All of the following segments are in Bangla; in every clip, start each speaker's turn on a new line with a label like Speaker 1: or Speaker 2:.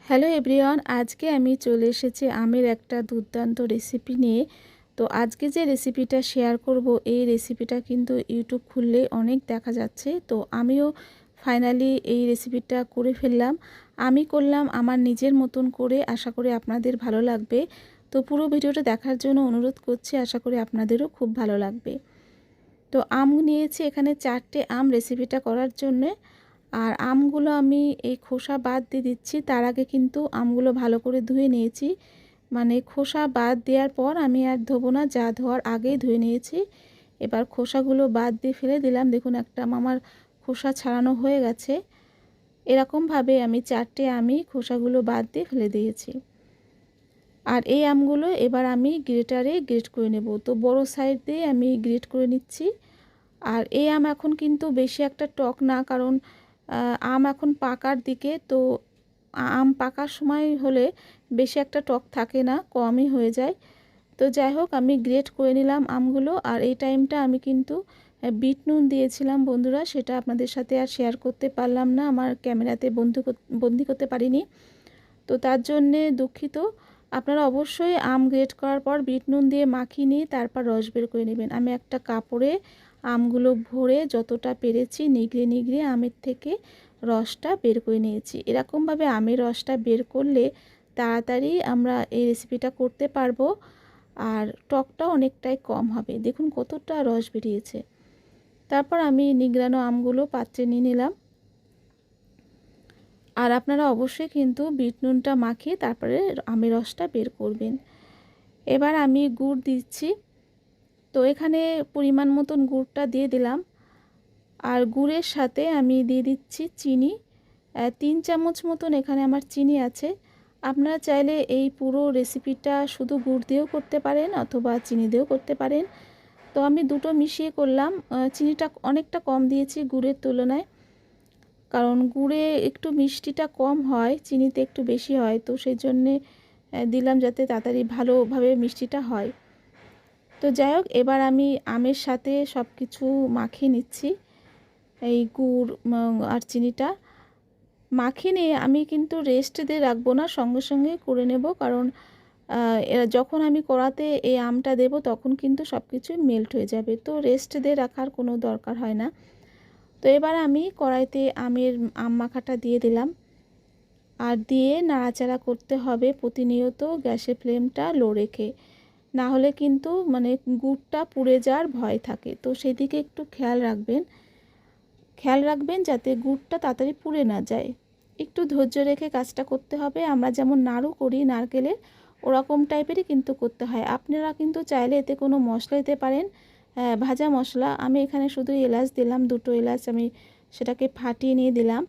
Speaker 1: হ্যালো এভরিওয়ান, আজকে আমি চলে এসেছি আমের একটা দুর্দান্ত রেসিপি নিয়ে। তো আজকে যে রেসিপিটা শেয়ার করব, এই রেসিপিটা কিন্তু ইউটিউব খুললে অনেক দেখা যাচ্ছে। তো আমিও ফাইনালি এই রেসিপিটা করে ফেললাম। আমি করলাম আমার নিজের মতন করে, আশা করি আপনাদের ভালো লাগবে। তো পুরো ভিডিওটা দেখার জন্য অনুরোধ করছি, আশা করি আপনাদেরও খুব ভালো লাগবে। তো আম নিয়েছি এখানে 4টে আম রেসিপিটা করার জন্যে। আর আমগুলো আমি এই খোসা বাদ দিয়ে দিচ্ছি। তার আগে কিন্তু আমগুলো ভালো করে ধুয়ে নিয়েছি, মানে খোসা বাদ দেওয়ার পর আমি আর ধোবো না, যা ধোয়ার আগেই ধুয়ে নিয়েছি। এবার খোসাগুলো বাদ দিয়ে ফেলে দিলাম। দেখুন একটা আম আমার খোসা ছাড়ানো হয়ে গেছে। এরকমভাবে আমি 4টে আমি খোসাগুলো বাদ দিয়ে ফেলে দিয়েছি। আর এই আমগুলো এবার আমি গ্রেটারে গ্রেট করে নেব। তো বড় সাইড দিয়ে আমি গ্রেট করে নিচ্ছি। আর এই আম এখন কিন্তু বেশি একটা টক না, কারণ আম এখন পাকার দিকে। তো আম পাকার সময় হলে বেশি একটা টক থাকে না, কমই হয়ে যায়। তো যাই হোক, আমি গ্রেট করে নিলাম আমগুলো। আর এই টাইমটা আমি কিন্তু বিট নুন দিয়েছিলাম বন্ধুরা, সেটা আপনাদের সাথে আর শেয়ার করতে পারলাম না, আমার ক্যামেরাতে বন্দি করতে পারিনি। তো তার জন্যে দুঃখিত। আপনারা অবশ্যই আম গ্রেট করার পর বিট নুন দিয়ে মাখিয়ে নিয়ে তারপর রস বের করে নেবেন। আমি একটা কাপড়ে আমগুলো ভরে যতটা পেরেছি নিগড়ে নিগড়ে আমের থেকে রসটা বের করে নিয়েছি। এরকমভাবে আমের রসটা বের করলে তাড়াতাড়ি আমরা এই রেসিপিটা করতে পারবো, আর টকটা অনেকটাই কম হবে। দেখুন কতটা রস বেরিয়েছে। তারপর আমি নিগড়ানো আমগুলো পাত্রে নিয়ে নিলাম। আর আপনারা অবশ্যই কিন্তু বিট নুনটা মাখিয়ে তারপরে আমের রসটা বের করবেন। এবার আমি গুড় দিচ্ছি। তো এখানে পরিমাণ মতন গুড়টা দিয়ে দিলাম। আর গুড়ের সাথে আমি দিয়ে দিচ্ছি চিনি। 3 চামচ মতন এখানে আমার চিনি আছে। আপনারা চাইলে এই পুরো রেসিপিটা শুধু গুড় দিয়েও করতে পারেন অথবা চিনি দিয়েও করতে পারেন। তো আমি দুটো মিশিয়ে করলাম। চিনিটা অনেকটা কম দিয়েছি গুড়ের তুলনায়, কারণ গুড়ে একটু মিষ্টিটা কম হয়, চিনিতে একটু বেশি হয়। তো সেই জন্যে দিলাম যাতে তাড়াতাড়ি ভালোভাবে মিষ্টিটা হয়। তো যাই হোক, এবার আমি আমের সাথে সব কিছু মাখিয়ে নিচ্ছি। এই গুড় আর চিনিটা মাখিয়ে নিয়ে আমি কিন্তু রেস্ট দিয়ে রাখবো না, সঙ্গে সঙ্গে করে নেব, কারণ যখন আমি কড়াতে এই আমটা দেব তখন কিন্তু সব কিছু মেল্ট হয়ে যাবে। তো রেস্ট দিয়ে রাখার কোনো দরকার হয় না। তো এবার আমি কড়াইতে আম মাখাটা দিয়ে দিলাম। আর দিয়ে নাড়াচাড়া করতে হবে প্রতিনিয়ত, গ্যাসের ফ্লেমটা লো রেখে, না হলে কিন্তু মানে গুড়টা পুড়ে যাওয়ার ভয় থাকে। তো সেদিকে একটু খেয়াল রাখবেন যাতে গুড়টা তাড়াতাড়ি পুড়ে না যায়। একটু ধৈর্য রেখে কাজটা করতে হবে। আমরা যেমন নাড়ু করি নারকেলের, ওরকম টাইপেরই কিন্তু করতে হয়। আপনারা কিন্তু চাইলে এতে কোনো মশলা দিতে পারেন, ভাজা মশলা। আমি এখানে শুধু এলাচ দিলাম, 2টো এলাচ আমি সেটাকে ফাটিয়ে নিয়ে দিলাম,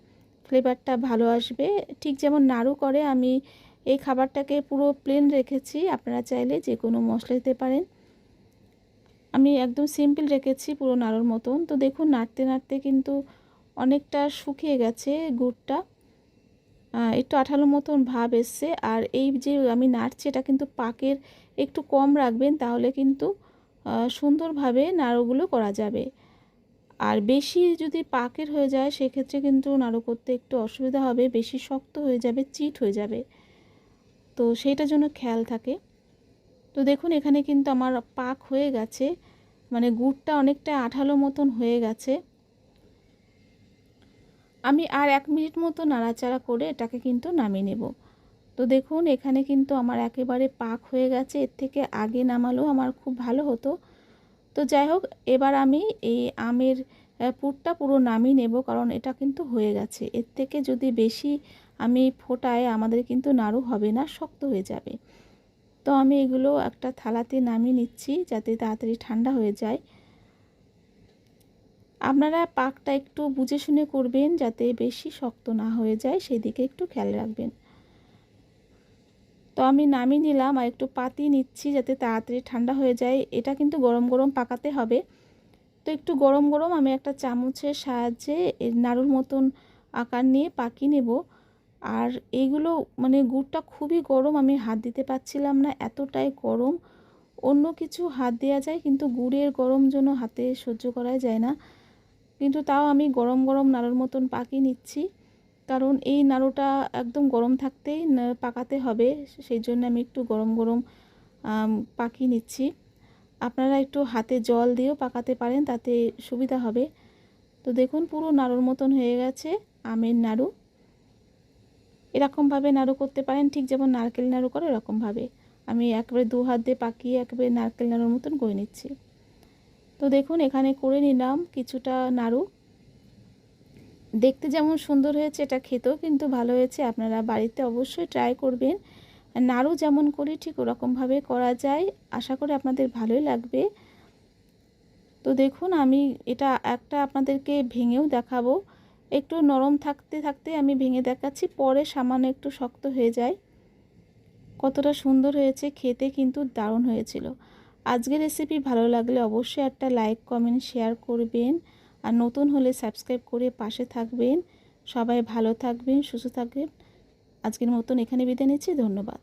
Speaker 1: ফ্লেভারটা ভালো আসবে। ঠিক যেমন নাড়ু করে আমি এই খাবারটাকে পুরো প্লেন রেখেছি, আপনারা চাইলে যে কোনো মশলা দিতে পারেন। আমি একদম সিম্পল রেখেছি পুরো নাড়ুর মতন। তো দেখুন নাড়তে নাড়তে কিন্তু অনেকটা শুকিয়ে গেছে গুড়টা, একটু আঠালো মতন ভাব এসছে। আর এই যে আমি নাড়ছি এটা কিন্তু পাকের একটু কম রাখবেন, তাহলে কিন্তু সুন্দরভাবে নাড়ুগুলো করা যাবে। আর বেশি যদি পাকের হয়ে যায় সেক্ষেত্রে কিন্তু নাড়ু করতে একটু অসুবিধা হবে, বেশি শক্ত হয়ে যাবে, চিট হয়ে যাবে। তো সেইটার জন্য খেয়াল থাকে। তো দেখুন এখানে কিন্তু আমার পাক হয়ে গেছে, মানে গুড়টা অনেকটা আঠালো মতন হয়ে গেছে। আমি আর 1 মিনিট মতো নাড়াচাড়া করে এটাকে কিন্তু নামিয়ে নেব। তো দেখুন এখানে কিন্তু আমার একেবারে পাক হয়ে গেছে, এর থেকে আগে নামালেও আমার খুব ভালো হতো। তো যাই হোক, এবার আমি এই আমের পুরটা পুরো নামিয়ে নেব, কারণ এটা কিন্তু হয়ে গেছে। এর থেকে যদি বেশি আমি ফোটাই আমাদের কিন্তু নাড়ু হবে না, শক্ত হয়ে যাবে। তো আমি এগুলো একটা থালাতে নামিয়ে নিচ্ছি যাতে তাড়াতাড়ি ঠান্ডা হয়ে যায়। আপনারা পাকটা একটু বুঝে শুনে করবেন যাতে বেশি শক্ত না হয়ে যায়, সেদিকে একটু খেয়াল রাখবেন। তো আমি নামিয়ে নিলাম আর একটু পাতিয়ে নিচ্ছি যাতে তাড়াতাড়ি ঠান্ডা হয়ে যায়। এটা কিন্তু গরম গরম পাকাতে হবে। তো একটু গরম গরম আমি একটা চামচের সাহায্যে নাড়ুর মতন আকার নিয়ে পাকিয়ে নেব। আর এইগুলো মানে গুড়টা খুবই গরম, আমি হাত দিতে পারছিলাম না, এতটাই গরম। অন্য কিছু হাত দেওয়া যায় কিন্তু গুড়ের গরম জন্য হাতে সহ্য করা যায় না। কিন্তু তাও আমি গরম গরম নাড়ুর মতন পাকিয়ে নিচ্ছি। কারণ এই নাড়ুটা একদম গরম থাকতেই পাকাতে হবে, সেই জন্য আমি একটু গরম গরম পাকিয়ে নিচ্ছি। আপনারা একটু হাতে জল দিয়েও পাকাতে পারেন, তাতে সুবিধা হবে। তো দেখুন পুরো নাড়ুর মতন হয়ে গেছে আমের নাড়ু। এরকমভাবে নাড়ু করতে পারেন, ঠিক যেমন নারকেল নাড়ু করে এরকমভাবে। আমি একেবারে 2 হাত দিয়ে পাকিয়ে একেবারে নারকেল নাড়ুর মতন করে নিচ্ছি। তো দেখুন এখানে করে নিলাম কিছুটা নাড়ু। দেখতে যেমন সুন্দর হয়েছে, এটা খেতেও কিন্তু ভালো হয়েছে। আপনারা বাড়িতে অবশ্যই ট্রাই করবেন। নাড়ু যেমন করি ঠিক ওরকমভাবে করা যায়, আশা করি আপনাদের ভালোই লাগবে। তো দেখুন আমি এটা একটা আপনাদেরকে ভেঙেও দেখাবো। একটু নরম থাকতে থাকতে আমি ভেঙে দেখাচ্ছি, পরে সামান্য একটু শক্ত হয়ে যায়। কতটা সুন্দর হয়েছে, খেতে কিন্তু দারুণ হয়েছিল। আজকের রেসিপি ভালো লাগলে অবশ্যই একটা লাইক কমেন্ট শেয়ার করবেন, আর নতুন হলে সাবস্ক্রাইব করে পাশে থাকবেন। সবাই ভালো থাকবেন, সুস্থ থাকবেন। আজকের মতন এখানে বিদায় নিচ্ছি। ধন্যবাদ।